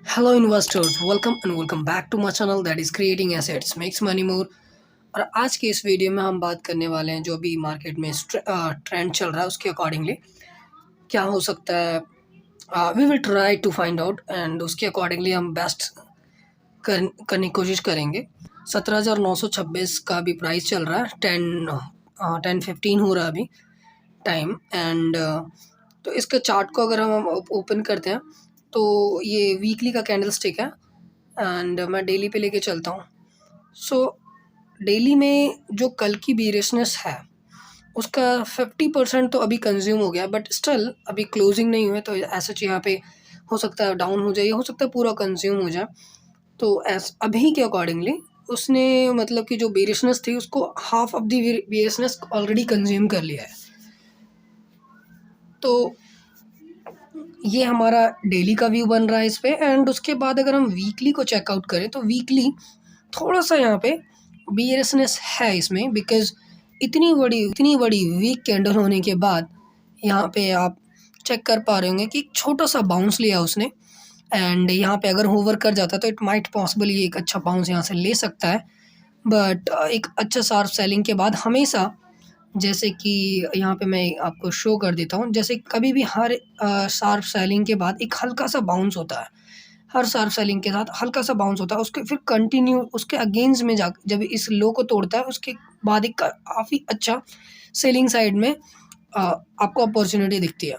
Hello investors, welcome and welcome back to my channel that is creating assets makes money more. और आज के इस video में हम बात करने वाले हैं जो अभी मार्केट में ट्रेंड चल रहा है उसके अकॉर्डिंगली क्या हो सकता है। We will try to find out and उसके अकॉर्डिंगली हम बेस्ट करने की कोशिश करेंगे। 17,926 का भी प्राइस चल रहा है। 10:15 हो रहा है अभी टाइम एंड तो इसका चार्ट को अगर हम ओपन करते हैं तो ये वीकली का कैंडल स्टिक है एंड मैं डेली पे लेके चलता हूँ। सो डेली में जो कल की बीरिशनेस है उसका 50% तो अभी कंज्यूम हो गया, बट स्टिल अभी क्लोजिंग नहीं हुए तो ऐसा यहाँ पे हो सकता है डाउन हो जाए या हो सकता है पूरा कंज्यूम हो जाए। तो एस अभी के अकॉर्डिंगली उसने मतलब कि जो बेरिशनेस थी उसको half of the bearishness already consume कर लिया है। तो ये हमारा डेली का व्यू बन रहा है इस पे एंड उसके बाद अगर हम वीकली को चेकआउट करें तो वीकली थोड़ा सा यहाँ पे बियरनेस है इसमें, बिकॉज इतनी बड़ी वीक कैंडल होने के बाद यहाँ पे आप चेक कर पा रहे होंगे कि एक छोटा सा बाउंस लिया उसने एंड यहाँ पे अगर होवर कर जाता तो इट माइट पॉसिबली एक अच्छा बाउंस यहाँ से ले सकता है। बट एक अच्छा शार्प सेलिंग के बाद हमेशा, जैसे कि यहाँ पे मैं आपको शो कर देता हूँ, जैसे कभी भी हर शार्प सेलिंग के बाद एक हल्का सा बाउंस होता है। हर शार्प सेलिंग के साथ हल्का सा बाउंस होता है, उसके फिर कंटिन्यू उसके अगेंस्ट में जा जब इस लो को तोड़ता है उसके बाद एक काफ़ी अच्छा सेलिंग साइड में आपको अपॉर्चुनिटी दिखती है।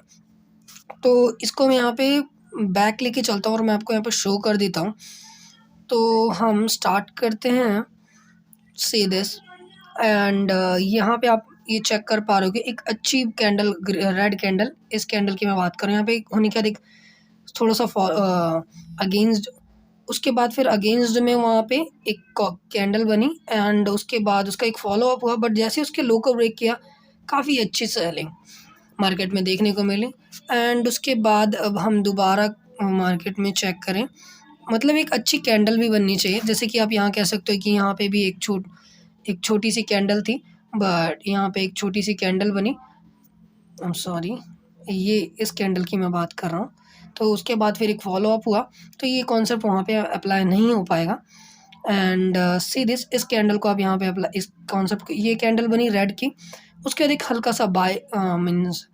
तो इसको मैं यहाँ पे बैक लेके चलता हूँ और मैं आपको यहाँ पे शो कर देता हूँ। तो हम स्टार्ट करते हैं सी दिस एंड यहाँ पे आप ये चेक कर पा रहे हो कि एक अच्छी कैंडल, रेड कैंडल, इस कैंडल की मैं बात करूँ यहाँ पे होने क्या देख थोड़ा सा अगेंस्ट, उसके बाद फिर अगेंस्ट में वहाँ पे एक कैंडल बनी एंड उसके बाद उसका एक फॉलो अप हुआ, बट जैसे उसके लो को ब्रेक किया काफ़ी अच्छी सेलिंग मार्केट में देखने को मिली। एंड उसके बाद अब हम दोबारा मार्केट में चेक करें, मतलब एक अच्छी कैंडल भी बननी चाहिए। जैसे कि आप यहाँ कह सकते हो कि यहाँ पे भी एक छोटी सी कैंडल थी, बट यहाँ पे एक छोटी सी कैंडल बनी। आई एम सॉरी, ये इस कैंडल की मैं बात कर रहा हूँ। तो उसके बाद फिर एक फॉलो अप हुआ, तो ये कॉन्सेप्ट वहाँ पे अप्लाई नहीं हो पाएगा। एंड सी दिस, इस कैंडल को आप यहाँ पे अप्लाई, इस कॉन्सेप्ट, ये कैंडल बनी रेड की, उसके बाद एक हल्का सा मीन्स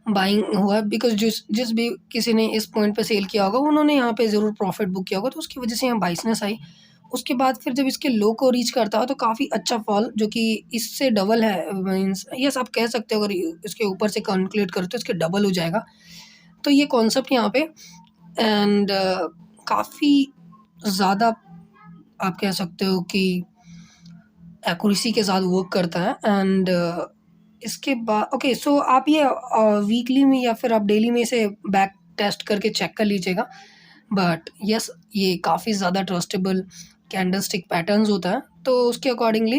बाइंग हुआ, बिकॉज जिस जिस भी किसी ने इस पॉइंट पे सेल किया होगा उन्होंने यहाँ पे ज़रूर प्रॉफिट बुक किया होगा, तो उसकी वजह से यहाँ बाइसनेस आई। उसके बाद फिर जब इसके लो को रीच करता हो तो काफ़ी अच्छा फॉल, जो कि इससे डबल है, मीन्स यस आप कह सकते हो, अगर इसके ऊपर से कैलकुलेट करो तो इसके डबल हो जाएगा। तो ये कॉन्सेप्ट यहाँ पे एंड काफ़ी ज़्यादा आप कह सकते हो कि एक्यूरेसी के साथ वर्क करता है। एंड इसके बाद ओके, सो आप ये वीकली में या फिर आप डेली में इसे बैक टेस्ट करके चेक कर लीजिएगा। बट यस, ये काफ़ी ज़्यादा ट्रस्टेबल कैंडलस्टिक पैटर्न्स होता है, तो उसके अकॉर्डिंगली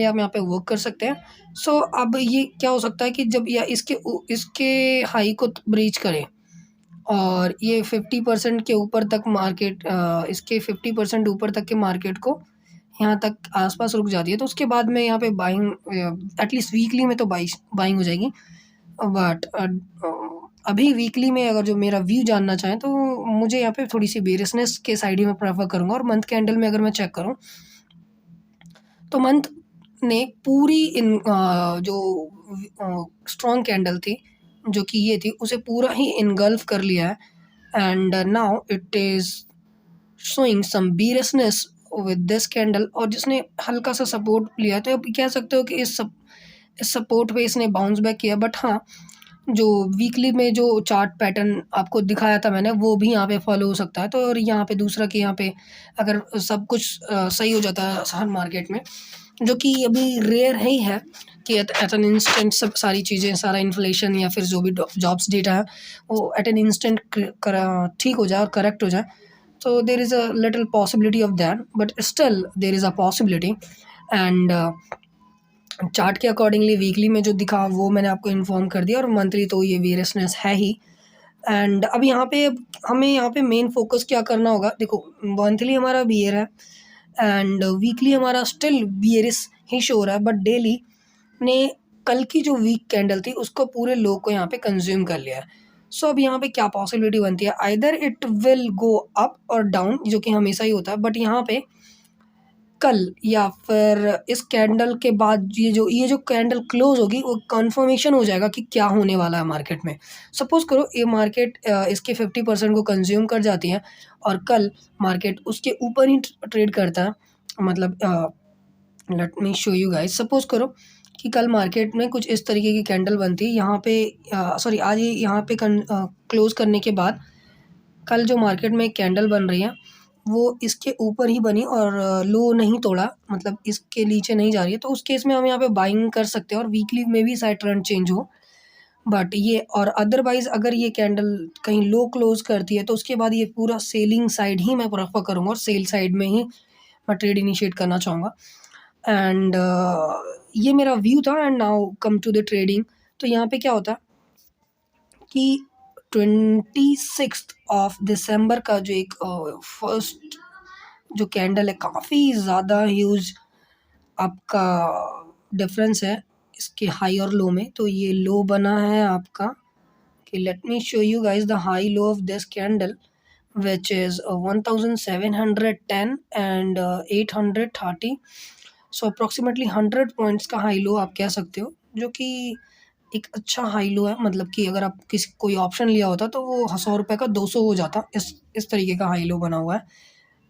आप यहाँ पे वर्क कर सकते हैं। सो अब ये क्या हो सकता है कि जब या इसके हाई को ब्रीच करे और ये 50% के ऊपर तक मार्केट, इसके 50% ऊपर तक के मार्केट को यहाँ तक आसपास रुक जाती है, तो उसके बाद में यहाँ पे बाइंग एटलीस्ट वीकली में तो बाइंग हो जाएगी। बट अभी वीकली में अगर जो मेरा व्यू जानना चाहें तो मुझे यहाँ पे थोड़ी सी बेरियसनेस के साइड ही मैं प्रेफर करूँगा। और मंथ कैंडल में अगर मैं चेक करूँ तो मंथ ने पूरी जो स्ट्रॉन्ग कैंडल थी जो कि ये थी उसे पूरा ही इनगल्फ कर लिया है and now it is showing some bearishness with this candle, और जिसने हल्का सा सपोर्ट लिया, तो आप कह सकते हो कि इस सपोर्ट पे इसने बाउंस बैक किया। बट हाँ, जो वीकली में जो चार्ट पैटर्न आपको दिखाया था मैंने वो भी यहाँ पे फॉलो हो सकता है। तो और यहाँ पे दूसरा कि यहाँ पे अगर सब कुछ सही हो जाता है हर मार्केट में, जो कि अभी रेयर ही है कि एट एन इंस्टेंट सब सारी चीज़ें, सारा इन्फ्लेशन या फिर जो भी जॉब्स डेटा है वो एट एन इंस्टेंट ठीक हो जाए और करेक्ट हो जाए। So there is a little possibility of that, but still there is a possibility. And chart के अकॉर्डिंगली वीकली में जो दिखा वो मैंने आपको इन्फॉर्म कर दिया, और मंथली तो ये वेरियसनेस है ही। एंड अब यहाँ पे हमें यहाँ पे मेन फोकस क्या करना होगा, देखो मंथली हमारा बियर है एंड वीकली हमारा स्टिल बियरिस ही शो हो रहा है, बट डेली ने कल की जो वीक कैंडल थी उसको पूरे लो को यहाँ पे कंज्यूम कर लिया है। सो अब यहाँ पे क्या पॉसिबिलिटी बनती है, either it will go up और डाउन, जो कि हमेशा ही होता है, बट यहाँ पे कल या फिर इस कैंडल के बाद ये जो कैंडल क्लोज होगी वो कंफर्मेशन हो जाएगा कि क्या होने वाला है मार्केट में। सपोज करो ये मार्केट इसके 50% को कंज्यूम कर जाती है और कल मार्केट उसके ऊपर ही ट्रेड करता है, मतलब let me show you guys. Suppose करो कि कल मार्केट में कुछ इस तरीके की कैंडल बनती है यहाँ पे, सॉरी आज ये यहाँ पे क्लोज करने के बाद कल जो मार्केट में कैंडल बन रही है वो इसके ऊपर ही बनी और लो नहीं तोड़ा, मतलब इसके नीचे नहीं जा रही है, तो उस केस में हम यहाँ पे बाइंग कर सकते हैं और वीकली में भी शायद ट्रेंड चेंज हो। बट ये और अदरवाइज़ अगर ये कैंडल कहीं लो क्लोज करती है तो उसके बाद ये पूरा सेलिंग साइड ही मैं प्रेफर करूँगा और सेल साइड में ही मैं ट्रेड इनिशिएट करना चाहूँगा। एंड ये मेरा व्यू था। And now come to the trading. तो यहाँ पे क्या होता है कि 26 दिसंबर का जो एक फर्स्ट जो कैंडल है, काफ़ी ज़्यादा ह्यूज आपका डिफरेंस है इसके हाई और लो में। तो ये लो बना है आपका कि let me show you guys the high low of this candle which is 1710 and 830। So approximately 100 points का हाई लो आप कह सकते हो, जो कि एक अच्छा हाई लो है। मतलब कि अगर आप किसी कोई ऑप्शन लिया होता तो वो 100 रुपये का 200 हो जाता। इस तरीके का हाई लो बना हुआ है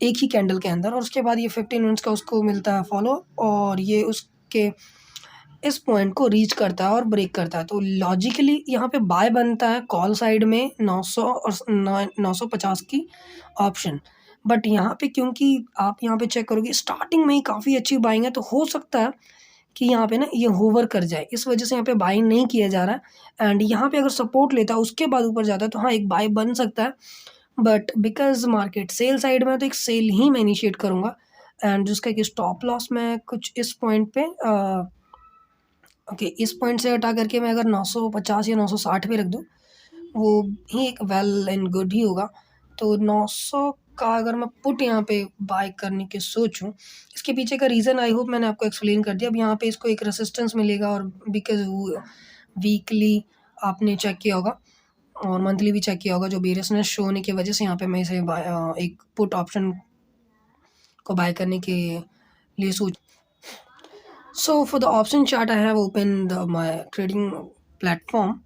एक ही कैंडल के अंदर। और उसके बाद ये 15 मिनट्स का उसको मिलता है फॉलो और ये उसके इस पॉइंट को रीच करता है और ब्रेक करता है। तो लॉजिकली यहाँ पे बाय बनता है कॉल साइड में 900 और 950 की ऑप्शन। बट यहाँ पे क्योंकि आप यहाँ पे चेक करोगे स्टार्टिंग में ही काफ़ी अच्छी बाइंग है, तो हो सकता है कि यहाँ पे ना ये होवर कर जाए, इस वजह से यहाँ पे बाइंग नहीं किया जा रहा है। एंड यहाँ पे अगर सपोर्ट लेता है उसके बाद ऊपर जाता है तो हाँ एक बाय बन सकता है। But because market sell side में है तो एक सेल ही मैं इनिशिएट करूँगा। एंड जिसका एक स्टॉप लॉस मैं कुछ इस पॉइंट पे ओके इस पॉइंट से हटा करके मैं अगर 950 या 960 पे रख दूँ, वो ही एक वेल एंड गुड ही होगा। तो 900 का अगर मैं पुट यहाँ पे बाय करने की सोचूं, इसके पीछे का रीज़न आई होप मैंने आपको एक्सप्लेन कर दिया। अब यहाँ पे इसको एक रेसिस्टेंस मिलेगा और बिकॉज वीकली आपने चेक किया होगा और मंथली भी चेक किया होगा, जो बेरियसनेस शो होने की वजह से यहाँ पे मैं इसे एक पुट ऑप्शन को बाय करने के लिए सोच। So for the option chart I have open the my trading platform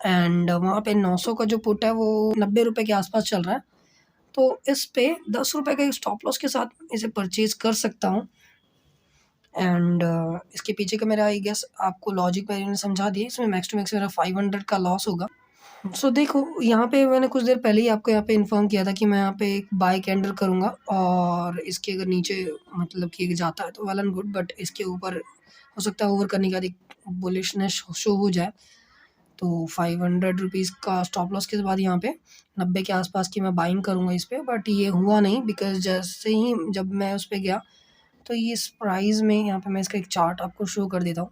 and वहाँ पे 900 का जो पुट है वो 90 रुपये के आसपास चल रहा है। तो इस पे 10 रुपये का एक स्टॉप लॉस के साथ इसे परचेज कर सकता हूँ। एंड इसके पीछे का मेरा आई गेस आपको लॉजिक मैंने समझा दिया। इसमें मैक्स टू मैक्स मेरा 500 का लॉस होगा। सो देखो यहाँ पे मैंने कुछ देर पहले ही आपको यहाँ पे इन्फॉर्म किया था कि मैं यहाँ पे एक बाय कैंडल करूँगा और इसके अगर नीचे मतलब कि जाता है तो वेल एंड गुड, बट इसके ऊपर हो सकता है ओवर करने के बाद एक बुलिशनेस शो हो जाए। तो 500 रुपीज़ का स्टॉप लॉस के बाद यहाँ पे 90 के आसपास की मैं बाइंग करूँगा इस पे। बट ये हुआ नहीं बिकॉज जैसे ही जब मैं उस पर गया तो ये इस प्राइस में यहाँ पे मैं इसका एक चार्ट आपको शो कर देता हूँ।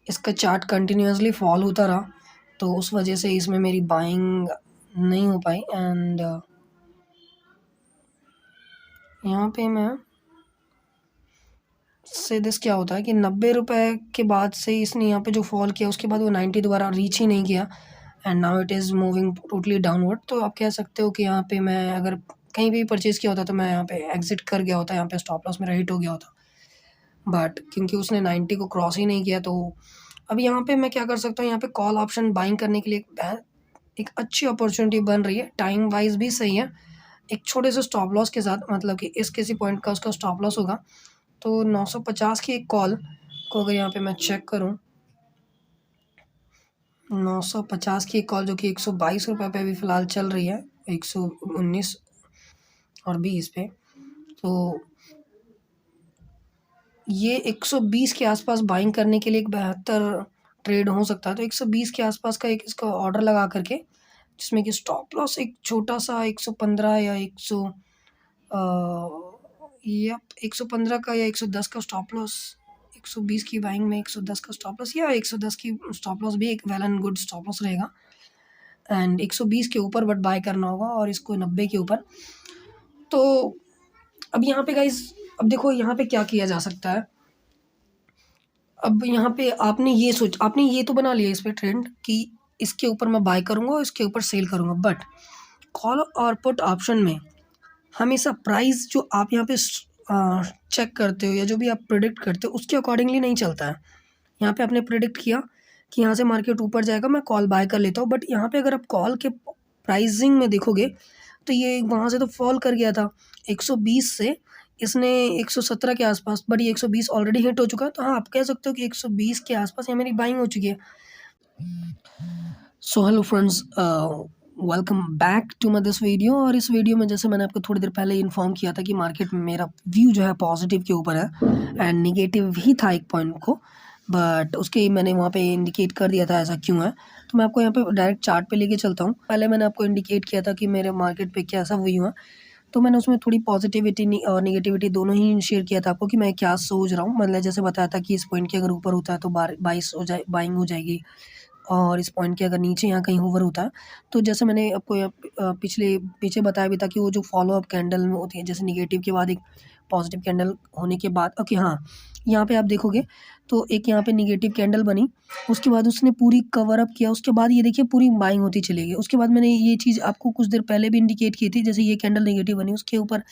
इसका चार्ट कंटिन्यूसली फॉल होता रहा तो उस वजह से इसमें मेरी बाइंग नहीं हो पाई। एंड यहाँ पे मैं से दिस क्या होता है कि 90 रुपये के बाद से इसने यहाँ पे जो फॉल किया उसके बाद वो 90 दोबारा रीच ही नहीं किया and now it is moving totally downward. तो आप कह सकते हो कि यहाँ पे मैं अगर कहीं भी परचेज़ किया होता तो मैं यहाँ पे एग्जिट कर गया होता, यहाँ पे स्टॉप लॉस मेरा हिट हो गया होता। बट क्योंकि उसने 90 को क्रॉस ही नहीं किया तो अब यहाँ पे मैं क्या कर सकता हूँ, यहाँ पे कॉल ऑप्शन बाइंग करने के लिए एक अच्छी अपॉर्चुनिटी बन रही है, टाइम वाइज भी सही है, एक छोटे से स्टॉप लॉस के साथ। मतलब कि इस किसी पॉइंट का उसका स्टॉप लॉस होगा तो 950 की एक कॉल को अगर यहाँ पे मैं चेक करूँ, 950 की एक कॉल जो कि 122 रुपये पे अभी फ़िलहाल चल रही है, 119 और 20 पे। तो ये 120 के आसपास बाइंग करने के लिए एक बेहतर ट्रेड हो सकता है। तो 120 के आसपास का एक इसका ऑर्डर लगा करके जिसमें कि स्टॉप लॉस एक छोटा सा 115 या 100 या 115 का या 110 का स्टॉप लॉस, 120 की बाइंग में 110 का स्टॉप लॉस या 110 की स्टॉप लॉस भी एक well and good stop loss रहेगा। एंड 120 के ऊपर बट बाय करना होगा और इसको 90 के ऊपर। तो अब यहाँ पे गाइज अब देखो यहाँ पे क्या किया जा सकता है। अब यहाँ पे आपने ये तो बना लिया इस पे ट्रेंड कि इसके ऊपर मैं बाय करूँगा और इसके ऊपर सेल करूँगा। बट कॉल और पुट ऑप्शन में हमेशा प्राइस जो आप यहाँ पे चेक करते हो या जो भी आप प्रेडिक्ट करते हो उसके अकॉर्डिंगली नहीं चलता है। यहाँ पे आपने प्रेडिक्ट किया कि यहाँ से मार्केट ऊपर जाएगा, मैं कॉल बाय कर लेता हूँ, बट यहाँ पे अगर आप कॉल के प्राइसिंग में देखोगे तो ये वहाँ से तो फॉल कर गया था 120 से इसने 117 के आसपास, बट ये 120 ऑलरेडी हिट हो चुका है। तो हाँ, आप कह सकते हो कि 120 के आसपास ये मेरी बाइंग हो चुकी है। So hello friends, welcome back to my this video. और इस वीडियो में जैसे मैंने आपको थोड़ी देर पहले इन्फॉर्म किया था कि मार्केट में मेरा व्यू जो है पॉजिटिव के ऊपर है एंड निगेटिव ही था एक पॉइंट को, बट उसके मैंने वहाँ पे इंडिकेट कर दिया था ऐसा क्यों है। तो मैं आपको यहाँ पे डायरेक्ट चार्ट पे लेके चलता हूँ। पहले मैंने आपको इंडिकेट किया था कि मेरे मार्केट पे कैसा व्यू है, तो मैंने उसमें थोड़ी पॉजिटिविटी और निगेटिविटी दोनों ही शेयर किया था आपको कि मैं क्या सोच रहा हूँ। मतलब जैसे बताया था कि इस पॉइंट के अगर ऊपर होता है तो बाइस हो जाए बाइंग हो जाएगी, और इस पॉइंट के अगर नीचे यहाँ कहीं होवर होता है तो जैसे मैंने आपको पीछे बताया भी था कि वो जो फॉलो अप कैंडल में होती है, जैसे निगेटिव के बाद एक पॉजिटिव कैंडल होने के बाद, ओके हाँ, यहाँ पे आप देखोगे तो एक यहाँ पे निगेटिव कैंडल बनी, उसके बाद उसने पूरी कवर अप किया, उसके बाद ये देखिए पूरी बाइंग होती चली गई। उसके बाद मैंने ये चीज़ आपको कुछ देर पहले भी इंडिकेट की थी, जैसे ये कैंडल नेगेटिव बनी उसके ऊपर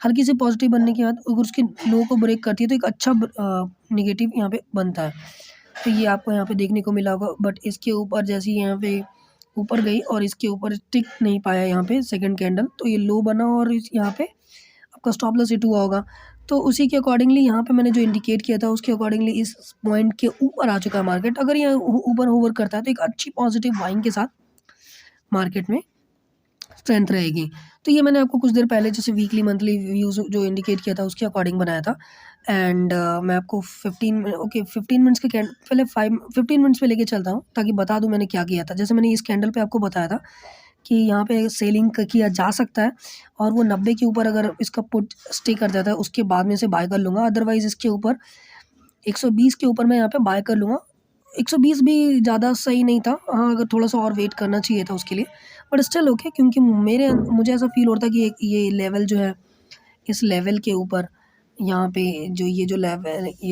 हल्की सी पॉजिटिव बनने के बाद अगर उसके लो को ब्रेक करती है तो एक अच्छा निगेटिव यहाँ पे बनता है। तो ये आपको यहाँ पे देखने को मिला होगा, बट इसके ऊपर जैसे यहाँ पे ऊपर गई और इसके ऊपर टिक नहीं पाया यहाँ पे सेकंड कैंडल, तो ये लो बना और यहाँ पे आपका स्टॉप लॉस हिट हुआ होगा। तो उसी के अकॉर्डिंगली यहाँ पे मैंने जो इंडिकेट किया था उसके अकॉर्डिंगली इस पॉइंट के ऊपर आ चुका है मार्केट। अगर ये ऊपर होवर करता है तो एक अच्छी पॉजिटिव बाइंग के साथ मार्केट में स्ट्रेंथ रहेगी। तो ये मैंने आपको कुछ देर पहले जैसे वीकली मंथली व्यूज़ जो इंडिकेट किया था उसके अकॉर्डिंग बनाया था। एंड मैं आपको 15 मिनट्स के पहले 15 मिनट्स पे लेके चलता हूँ ताकि बता दूँ मैंने क्या किया था। जैसे मैंने इस कैंडल पे आपको बताया था कि यहाँ पे सेलिंग किया जा सकता है और वो 90 के ऊपर अगर इसका पुट स्टे कर जाता है उसके बाद में इसे बाय कर लूँगा, अदरवाइज़ इसके ऊपर 120 के ऊपर मैं यहाँ पे बाय कर लूँगा। 120 भी ज़्यादा सही नहीं था, हाँ, अगर थोड़ा सा और वेट करना चाहिए था उसके लिए, बट स्टिल ओके, क्योंकि मुझे ऐसा फील होता है कि ये लेवल जो है, इस लेवल के ऊपर यहाँ पे ये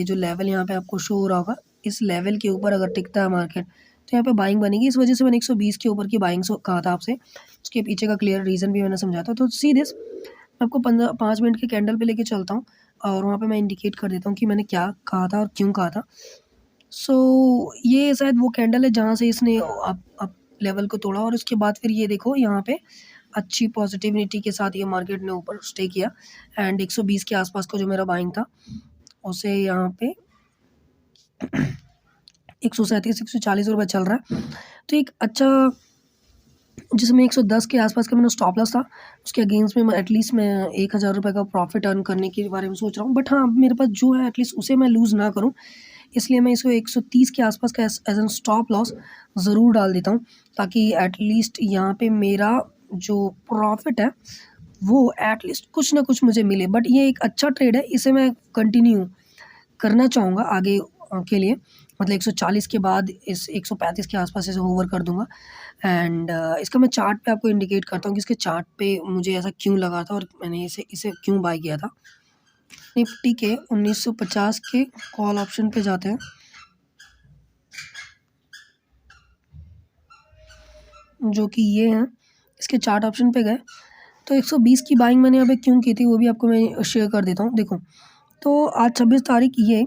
जो लेवल यहाँ पे आपको शो हो रहा होगा, इस लेवल के ऊपर अगर टिकता है मार्केट तो यहाँ पे बाइंग बनेगी। इस वजह से मैंने 120 के ऊपर की बाइंग कहा था आपसे, उसके पीछे का क्लियर रीज़न भी मैंने समझा था। तो सी दिस, मैं आपको 5 मिनट के कैंडल पे लेके चलता हूँ और वहाँ पे मैं इंडिकेट कर देता हूँ कि मैंने क्या कहा था और क्यों कहा था। सो ये शायद वो कैंडल है जहाँ से इसने अप लेवल को तोड़ा और उसके बाद फिर ये देखो यहाँ पे अच्छी पॉजिटिविटी के साथ ये मार्केट ने ऊपर स्टे किया एंड 120 के आसपास का जो मेरा बाइंग था उसे यहाँ पे 137 140 रुपये चल रहा है। तो एक अच्छा, जिसमें 110 के आसपास का मैंने स्टॉप लॉस था, उसके अगेंस्ट में मैं एटलीस्ट मैं 1000 रुपये का प्रॉफिट अर्न करने के बारे में सोच रहा हूँ। बट हाँ, मेरे पास जो है एटलीस्ट उसे मैं लूज़ ना करूँ, इसलिए मैं इसको 130 के आसपास का एज एन स्टॉप लॉस ज़रूर डाल देता हूँ, ताकि एटलीस्ट यहाँ पे मेरा जो प्रॉफिट है वो एटलीस्ट कुछ ना कुछ मुझे मिले। बट ये एक अच्छा ट्रेड है, इसे मैं कंटिन्यू करना चाहूँगा आगे के लिए, मतलब 140 के बाद इस 135 के आसपास इसे होवर कर दूँगा। एंड इसका मैं चार्ट पे आपको इंडिकेट करता हूँ कि इसके चार्ट पे मुझे ऐसा क्यों लगा था और मैंने इसे क्यों बाय किया था। निफ्टी के 1950 के कॉल ऑप्शन पे जाते हैं, जो कि ये हैं। इसके चार्ट ऑप्शन पे गए तो 120 की बाइंग मैंने यहाँ पे क्यों की थी वो भी आपको मैं शेयर कर देता हूँ। देखो, तो आज 26 तारीख ये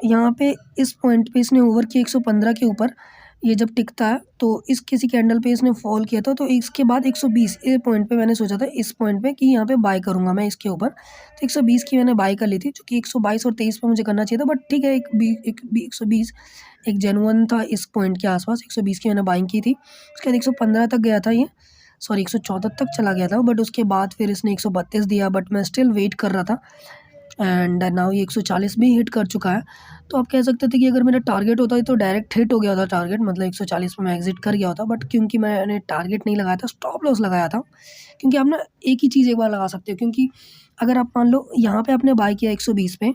यहाँ पे इस पॉइंट पे इसने ओवर किया 115 के ऊपर, ये जब टिकता है तो इस किसी कैंडल पे इसने फॉल किया था, तो इसके बाद 120 ये पॉइंट पे मैंने सोचा था इस पॉइंट पे कि यहाँ पे बाय करूँगा मैं इसके ऊपर। तो 120 की मैंने बाय कर ली थी, जो कि 122 और 23 पे मुझे करना चाहिए था, बट ठीक है, 120 एक जेन्युइन था इस पॉइंट के आसपास। 120 की मैंने बाइंग की थी, उसके बाद 115 तक गया था ये, सॉरी 114 तक चला गया था, बट उसके बाद फिर इसने 132 दिया, बट मैं स्टिल वेट कर रहा था एंड नाउ ये 140 भी हिट कर चुका है। तो आप कह सकते थे कि अगर मेरा टारगेट होता तो डायरेक्ट हिट हो गया होता टारगेट, मतलब 140 में मैं एग्जिट कर गया होता, बट क्योंकि मैंने टारगेट नहीं लगाया था, स्टॉप लॉस लगाया था। क्योंकि आप ना एक ही चीज़ एक बार लगा सकते हो, क्योंकि अगर आप मान लो यहाँ पे आपने बाय किया 120 पे,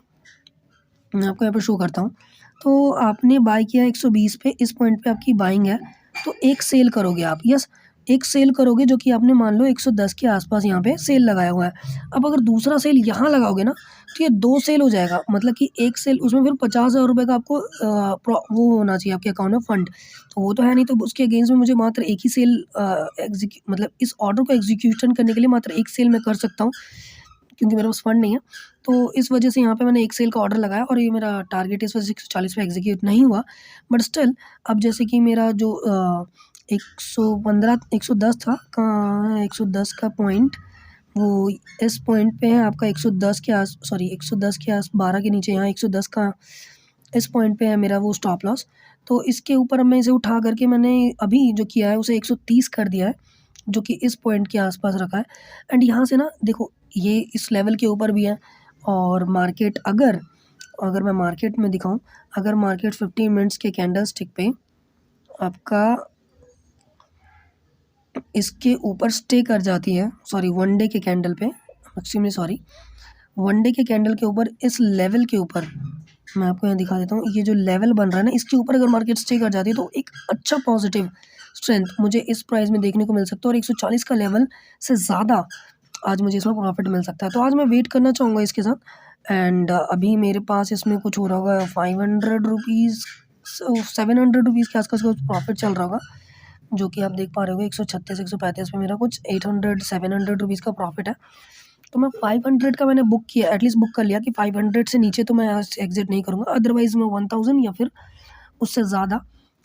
मैं आपको यहाँ पर शो करता हूँ, तो आपने बाय किया 120 पे, इस पॉइंट पे आपकी बाइंग है, तो एक सेल करोगे आप, यस, एक सेल करोगे जो कि आपने मान लो 110 के आसपास यहाँ पे सेल लगाया हुआ है। अब अगर दूसरा सेल यहाँ लगाओगे ना तो ये 2 सेल हो जाएगा, मतलब कि 1 सेल उसमें फिर 50,000 रुपए का आपको वो होना चाहिए आपके अकाउंट में फंड, तो वो तो है नहीं, तो उसके अगेंस्ट में मुझे मात्र एक ही सेल मतलब इस ऑर्डर को एग्जीक्यूशन करने के लिए मात्र एक सेल मैं कर सकता हूँ, क्योंकि मेरे पास फंड नहीं है। तो इस वजह से यहाँ पे मैंने एक सेल का ऑर्डर लगाया और ये मेरा टारगेट इस वजह से 140 पे एग्जीक्यूट नहीं हुआ। बट स्टिल अब जैसे कि मेरा जो 115 110 था, कहाँ है 110 का पॉइंट, वो इस पॉइंट पे है आपका 110 के आस सॉरी 110 के आस 12 के नीचे यहाँ 110 का इस पॉइंट पे है मेरा वो स्टॉप लॉस। तो इसके ऊपर अब मैं इसे उठा करके मैंने अभी जो किया है उसे 130 कर दिया है, जो कि इस पॉइंट के आसपास रखा है। एंड यहाँ से ना देखो ये इस लेवल के ऊपर भी है, और मार्केट अगर अगर मैं मार्केट में दिखाऊं, अगर मार्केट 15 मिनट्स के कैंडल स्टिक पे आपका इसके ऊपर स्टे कर जाती है, सॉरी वन डे के कैंडल पे, एक्सट्रीमली सॉरी, वन डे के कैंडल के ऊपर इस लेवल के ऊपर मैं आपको यहाँ दिखा देता हूँ, ये जो लेवल बन रहा है ना इसके ऊपर अगर मार्केट स्टे कर जाती है तो एक अच्छा पॉजिटिव स्ट्रेंथ मुझे इस प्राइस में देखने को मिल सकता है, और 140 का लेवल से ज़्यादा आज मुझे इसमें प्रॉफिट मिल सकता है। तो आज मैं वेट करना चाहूँगा इसके साथ। एंड अभी मेरे पास इसमें कुछ हो रहा होगा 500 रुपीज़ 700 रुपीज़ के आसपास कुछ प्रॉफिट चल रहा होगा, जो कि आप देख पा रहे हो 136 135 पे मेरा कुछ 800 700 रुपीज़ का प्रॉफिट है। तो मैं 500 का मैंने बुक किया, एटलीस्ट बुक कर लिया कि 500 से नीचे तो मैं एग्जिट नहीं करूँगा, अदरवाइज़ मैं 1000 या फिर उससे ज़्यादा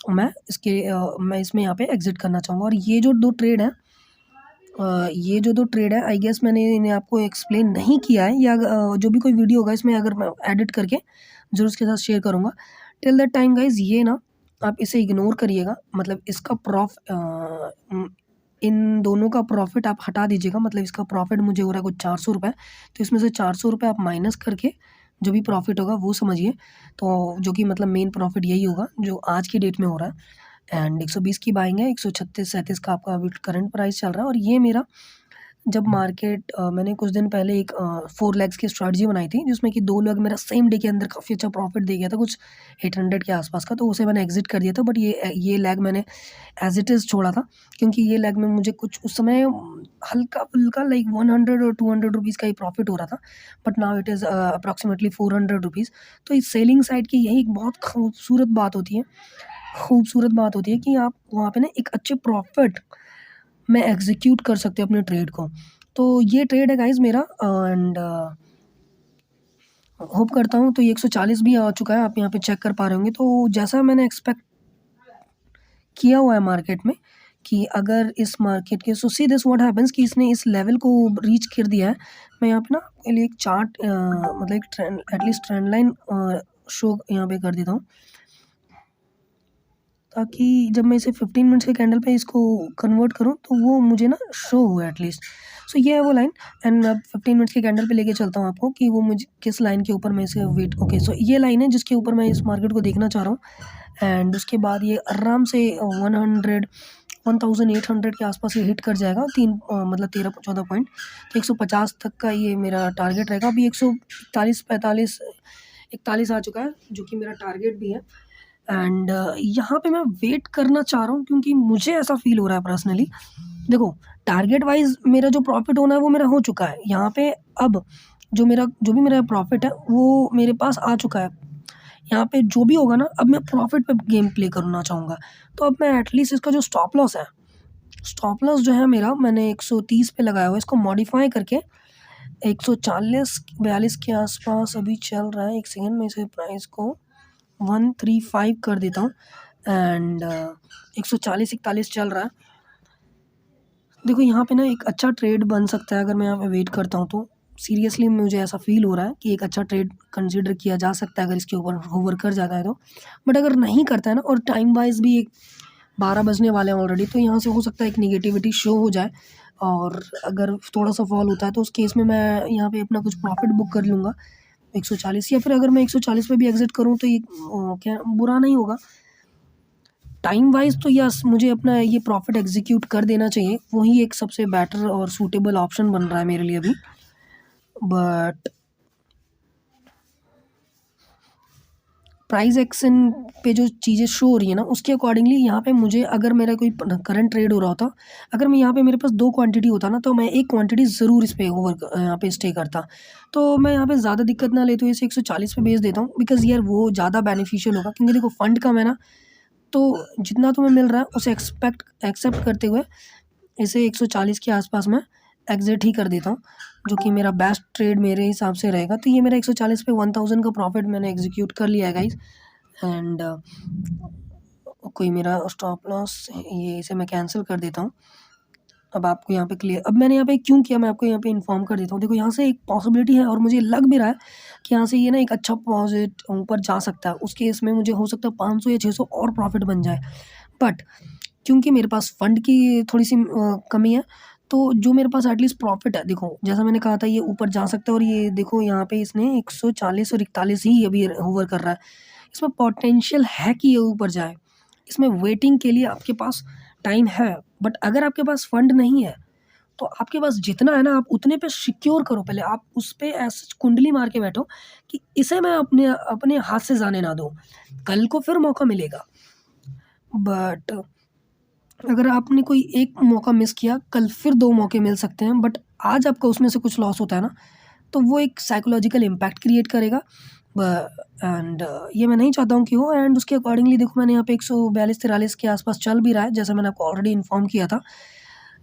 मैं इसमें यहाँ पे एग्जिट करना चाहूँगा। और ये जो दो ट्रेड है ये जो दो ट्रेड है आई गेस मैंने इन्हें आपको एक्सप्लेन नहीं किया है, या जो भी कोई वीडियो होगा इसमें अगर मैं एडिट करके ज़रूर उसके साथ शेयर करूँगा। टिल दैट टाइम गाइज ये ना आप इसे इग्नोर करिएगा, मतलब इसका इन दोनों का प्रॉफिट आप हटा दीजिएगा, मतलब इसका प्रॉफिट मुझे हो रहा है कुछ 400 रुपये, तो इसमें से 400 रुपये आप माइनस करके जो भी प्रॉफिट होगा वो समझिए, तो जो कि मतलब मेन प्रॉफिट यही होगा जो आज की डेट में हो रहा है। एंड 120 की बाइंग है, 136-37 का आपका अभी करंट प्राइस चल रहा है। और ये मेरा जब मार्केट मैंने कुछ दिन पहले एक 4 लैक्स की स्ट्रैटेजी बनाई थी, जिसमें कि 2 लाख मेरा सेम डे के अंदर काफ़ी अच्छा प्रॉफिट दे गया था, कुछ 800 के आसपास का, तो उसे मैंने एग्जिट कर दिया था। बट ये लैग मैंने एज इट इज़ छोड़ा था, क्योंकि ये लैग में मुझे कुछ उस समय हल्का-फुल्का लाइक 100 और 200 रुपीज़ का ही प्रॉफिट हो रहा था, but now it is approximately 400 rupees. तो इस सेलिंग साइड की यही एक बहुत खूबसूरत बात होती है कि आप वहाँ पे ना एक अच्छे प्रॉफिट में एग्जीक्यूट कर सकते हो अपने ट्रेड को। तो ये ट्रेड है गाइज़ मेरा, एंड होप करता हूँ तो ये 140 भी आ चुका है, आप यहाँ पे चेक कर पा रहे होंगे। तो जैसा मैंने एक्सपेक्ट किया हुआ है मार्केट में कि अगर इस मार्केट के सो सी दिस व्हाट हैपेंस कि इसने इस लेवल को रीच कर दिया है। मैं यहाँ पे ना आपके लिए एक चार्ट मतलब एक trend at least trend line show यहाँ पे कर देता हूँ, ताकि जब मैं इसे 15 मिनट्स के कैंडल पे इसको कन्वर्ट करूँ तो वो मुझे ना शो हुआ एटलीस्ट। सो ये है वो लाइन, एंड मैं 15 मिनट्स के कैंडल पे लेके चलता हूँ आपको कि वो मुझे किस लाइन के ऊपर मैं इसे वेट ओके सो ये लाइन है जिसके ऊपर मैं इस मार्केट को देखना चाह रहा हूँ। एंड उसके बाद ये आराम से 1800 के आसपास ये हिट कर जाएगा, मतलब 13-14 पॉइंट, तो 150 तक का ये मेरा टारगेट रहेगा। अभी 141 आ चुका है, जो कि मेरा टारगेट भी है। एंड यहाँ पे मैं वेट करना चाह रहा हूँ, क्योंकि मुझे ऐसा फील हो रहा है पर्सनली, देखो टारगेट वाइज मेरा जो प्रॉफिट होना है वो मेरा हो चुका है यहाँ पे। अब जो भी मेरा प्रॉफिट है वो मेरे पास आ चुका है। यहाँ पे जो भी होगा ना, अब मैं प्रॉफिट पे गेम प्ले करना चाहूँगा। तो अब मैं एटलीस्ट इसका जो स्टॉप लॉस जो है मेरा, मैंने 130 पे लगाया हुआ है, इसको मॉडिफाई करके 140-42 के आसपास अभी चल रहा है। एक सेकेंड में इसे प्राइस को 135 कर देता हूँ, एंड 140-41 चल रहा है। देखो यहाँ पे ना एक अच्छा ट्रेड बन सकता है अगर मैं यहाँ पे वेट करता हूँ तो। सीरियसली मुझे ऐसा फील हो रहा है कि एक अच्छा ट्रेड कंसीडर किया जा सकता है अगर इसके ऊपर होवर कर जाता है तो। बट अगर नहीं करता है ना, और टाइम वाइज भी 12 बजने वाले हैं ऑलरेडी, तो यहाँ से हो सकता है एक निगेटिविटी शो हो जाए, और अगर थोड़ा सा फॉल होता है तो उस केस में मैं यहाँ पे अपना कुछ प्रॉफिट बुक कर लूँगा 140, या फिर अगर मैं 140 पे भी एग्जिट करूँ तो ये क्या बुरा नहीं होगा। टाइम वाइज तो यस, मुझे अपना ये प्रॉफिट एग्जीक्यूट कर देना चाहिए, वही एक सबसे बेटर और सूटेबल ऑप्शन बन रहा है मेरे लिए अभी। बट प्राइस एक्शन पे जो चीज़ें शो हो रही है ना, उसके अकॉर्डिंगली यहाँ पे मुझे, अगर मेरा कोई करंट ट्रेड हो रहा होता, अगर मैं यहाँ पे मेरे पास 2 क्वांटिटी होता ना, तो मैं 1 क्वांटिटी ज़रूर इस पे यहाँ पे स्टे करता। तो मैं यहाँ पे ज़्यादा दिक्कत ना लेते हुए इसे 140 पे बेच देता हूँ, बिकॉज़ यार वो ज़्यादा बेनिफिशियल होगा, क्योंकि देखो फंड कम है ना, तो जितना तुम्हें मिल रहा है उसे एक्सेप्ट करते हुए इसे 140 के आसपास मैं एग्ज़िट ही कर देता हूँ, जो कि मेरा बेस्ट ट्रेड मेरे हिसाब से रहेगा। तो ये मेरा 140 पे 1000 का प्रॉफ़िट मैंने एग्ज़ीक्यूट कर लिया है गाइज़। एंड कोई मेरा स्टॉप लॉस, ये इसे मैं कैंसिल कर देता हूँ। अब आपको यहाँ पे क्लियर, अब मैंने यहाँ पे क्यों किया, मैं आपको यहाँ पे इन्फॉर्म कर देता हूँ। देखो यहाँ से एक पॉसिबिलिटी है, और मुझे लग भी रहा है कि यहाँ से ये ना एक अच्छा पॉजिट ऊपर जा सकता है। उस केस में मुझे हो सकता है 500 या 600 और प्रॉफिट बन जाए। बट क्योंकि मेरे पास फंड की थोड़ी सी कमी है, तो जो मेरे पास एटलीस्ट प्रॉफिट है, देखो जैसा मैंने कहा था ये ऊपर जा सकता है, और ये देखो यहाँ पे इसने 140 और 41 ही अभी होवर कर रहा है। इसमें पोटेंशियल है कि ये ऊपर जाए, इसमें वेटिंग के लिए आपके पास टाइम है। बट अगर आपके पास फंड नहीं है, तो आपके पास जितना है ना, आप उतने पे सिक्योर करो पहले। आप उस पे ऐसे कुंडली मार के बैठो कि इसे मैं अपने अपने हाथ से जाने ना दूँ, कल को फिर मौका मिलेगा। बट अगर आपने कोई एक मौका मिस किया, कल फिर 2 मौके मिल सकते हैं, बट आज आपका उसमें से कुछ लॉस होता है ना, तो वो एक साइकोलॉजिकल इम्पैक्ट क्रिएट करेगा। एंड ये मैं नहीं चाहता हूँ कि हो। एंड उसके अकॉर्डिंगली देखो मैंने यहाँ पे 142-43 के आसपास चल भी रहा है, जैसा मैंने आपको ऑलरेडी इन्फॉर्म किया था।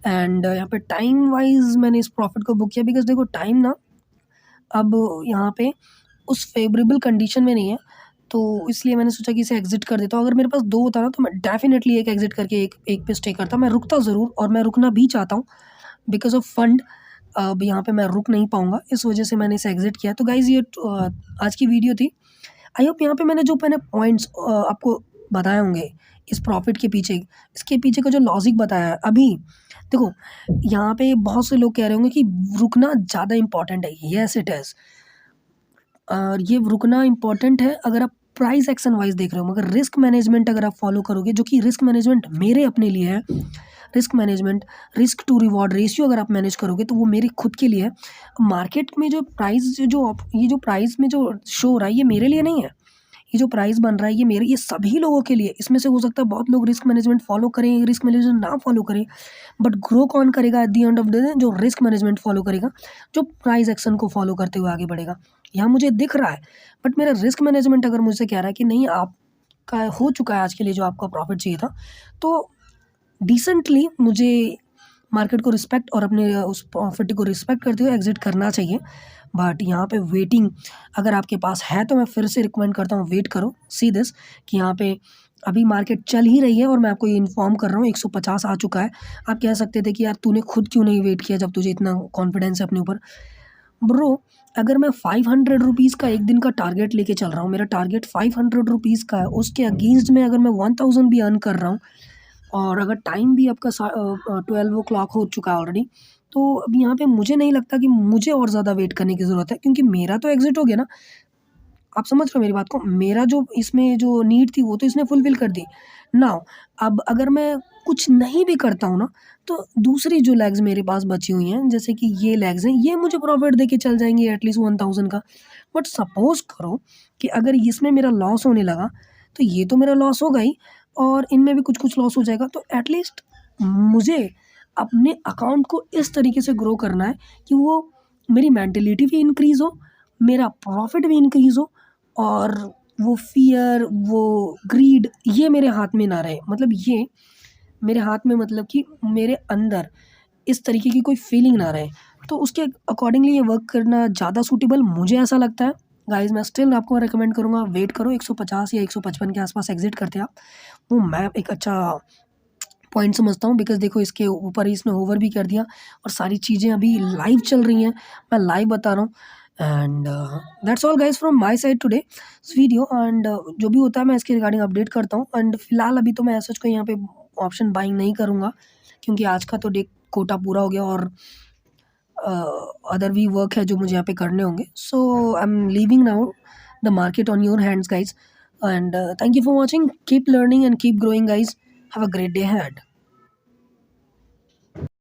एंड यहाँ पे टाइम वाइज मैंने इस प्रॉफिट को बुक किया, बिकॉज देखो टाइम ना अब यहाँ पे उस फेवरेबल कंडीशन में नहीं है, तो इसलिए मैंने सोचा कि इसे एग्जिट कर देता हूँ। अगर मेरे पास 2 होता ना, तो मैं डेफिनेटली एक एग्जिट करके एक पे स्टे करता। मैं रुकता ज़रूर, और मैं रुकना भी चाहता हूँ, बिकॉज ऑफ फंड। अब यहाँ पे मैं रुक नहीं पाऊँगा, इस वजह से मैंने इसे एग्जिट किया। तो गाइज़ ये आज की वीडियो थी। आई होप यहाँ पे मैंने पॉइंट्स आपको बताए होंगे इस प्रॉफिट के पीछे, इसके पीछे का जो लॉजिक बताया है। अभी देखो यहाँ पे बहुत से लोग कह रहे होंगे कि रुकना ज़्यादा इम्पोर्टेंट है। येस इट इज़, और ये रुकना इम्पोर्टेंट है अगर आप प्राइस एक्शन वाइज देख रहे हो, मगर रिस्क मैनेजमेंट अगर आप फॉलो करोगे, जो कि रिस्क मैनेजमेंट मेरे अपने लिए है, risk management, risk to reward ratio अगर आप मैनेज करोगे, तो वो मेरे खुद के लिए है। मार्केट में जो प्राइस ये जो प्राइस में जो शो हो रहा है, ये मेरे लिए नहीं है। ये जो प्राइस बन रहा है, ये सभी लोगों के लिए। इसमें से हो सकता है बहुत लोग रिस्क मैनेजमेंट फॉलो करें, रिस्क मैनेजमेंट ना फॉलो करें, बट ग्रो कौन करेगा at the end of the day? जो रिस्क मैनेजमेंट फॉलो करेगा, जो प्राइस एक्शन को फॉलो करते हुए आगे बढ़ेगा। यहाँ मुझे दिख रहा है, बट मेरा रिस्क मैनेजमेंट अगर मुझसे कह रहा है कि नहीं, आपका हो चुका है आज के लिए जो आपका प्रॉफिट चाहिए था, तो डिसेंटली मुझे मार्केट को रिस्पेक्ट और अपने उस प्रॉफिट को रिस्पेक्ट करते हुए एग्जिट करना चाहिए। बट यहाँ पे वेटिंग अगर आपके पास है, तो मैं फिर से रिकमेंड करता हूँ, वेट करो। सी दिस कि यहाँ पे अभी मार्केट चल ही रही है, और मैं आपको ये इन्फॉर्म कर रहा हूँ 150 आ चुका है। आप कह सकते थे कि यार तूने खुद क्यों नहीं वेट किया, जब तुझे इतना कॉन्फिडेंस है अपने ऊपर। ब्रो, अगर मैं 500 रुपीज़ का एक दिन का टारगेट लेके चल रहा हूँ, मेरा टारगेट 500 रुपीज़ का है, उसके अगेंस्ट में अगर मैं 1000 भी अर्न कर रहा हूँ, और अगर टाइम भी आपका 12 ओ क्लॉक हो चुका है ऑलरेडी, तो अब यहाँ पे मुझे नहीं लगता कि मुझे और ज़्यादा वेट करने की ज़रूरत है, क्योंकि मेरा तो एग्ज़िट हो गया ना। आप समझ रहे हो मेरी बात को? मेरा जो इसमें जो नीड थी, वो तो इसने फुलफ़िल कर दी। नाउ अब अगर मैं कुछ नहीं भी करता हूँ ना, तो दूसरी जो लेग्स मेरे पास बची हुई हैं, जैसे कि ये लेग्स हैं, ये मुझे प्रॉफ़िट देके चल जाएँगी एटलीस्ट 1000 का। बट सपोज़ करो कि अगर इसमें मेरा लॉस होने लगा, तो ये तो मेरा लॉस होगा ही, और इनमें भी कुछ-कुछ लॉस हो जाएगा। तो एटलीस्ट मुझे अपने अकाउंट को इस तरीके से ग्रो करना है कि वो मेरी मेंटालिटी भी इंक्रीज़ हो, मेरा प्रॉफ़िट भी इंक्रीज़ हो, और वो फ़ियर, वो ग्रीड, ये मेरे हाथ में ना रहे। मतलब ये मेरे हाथ में, मतलब कि मेरे अंदर इस तरीके की कोई फ़ीलिंग ना रहे। तो उसके अकॉर्डिंगली ये वर्क करना ज़्यादा सूटेबल मुझे ऐसा लगता है। गाइज़ मैं स्टिल आपको रिकमेंड करूँगा, वेट करो 150 या 155 के आस-पास एग्ज़िट करते आप। वो मैं एक अच्छा पॉइंट समझता हूँ, बिकॉज़ देखो इसके ऊपर ही इसने होवर भी कर दिया, और सारी चीज़ें अभी लाइव चल रही हैं, मैं लाइव बता रहा हूँ। And that's all guys from my side today इस वीडियो। एंड जो भी होता है मैं इसके रिगार्डिंग अपडेट करता हूँ। एंड फिलहाल अभी तो मैं ऐसा कोई यहाँ पे ऑप्शन बाइंग नहीं करूँगा, क्योंकि आज का तो डे कोटा पूरा हो गया, और अदर भी वर्क है जो मुझे यहाँ पे करने होंगे। So I am leaving now the market on your hands guys, and thank you for watching, keep learning and keep growing guys, have a great day ahead.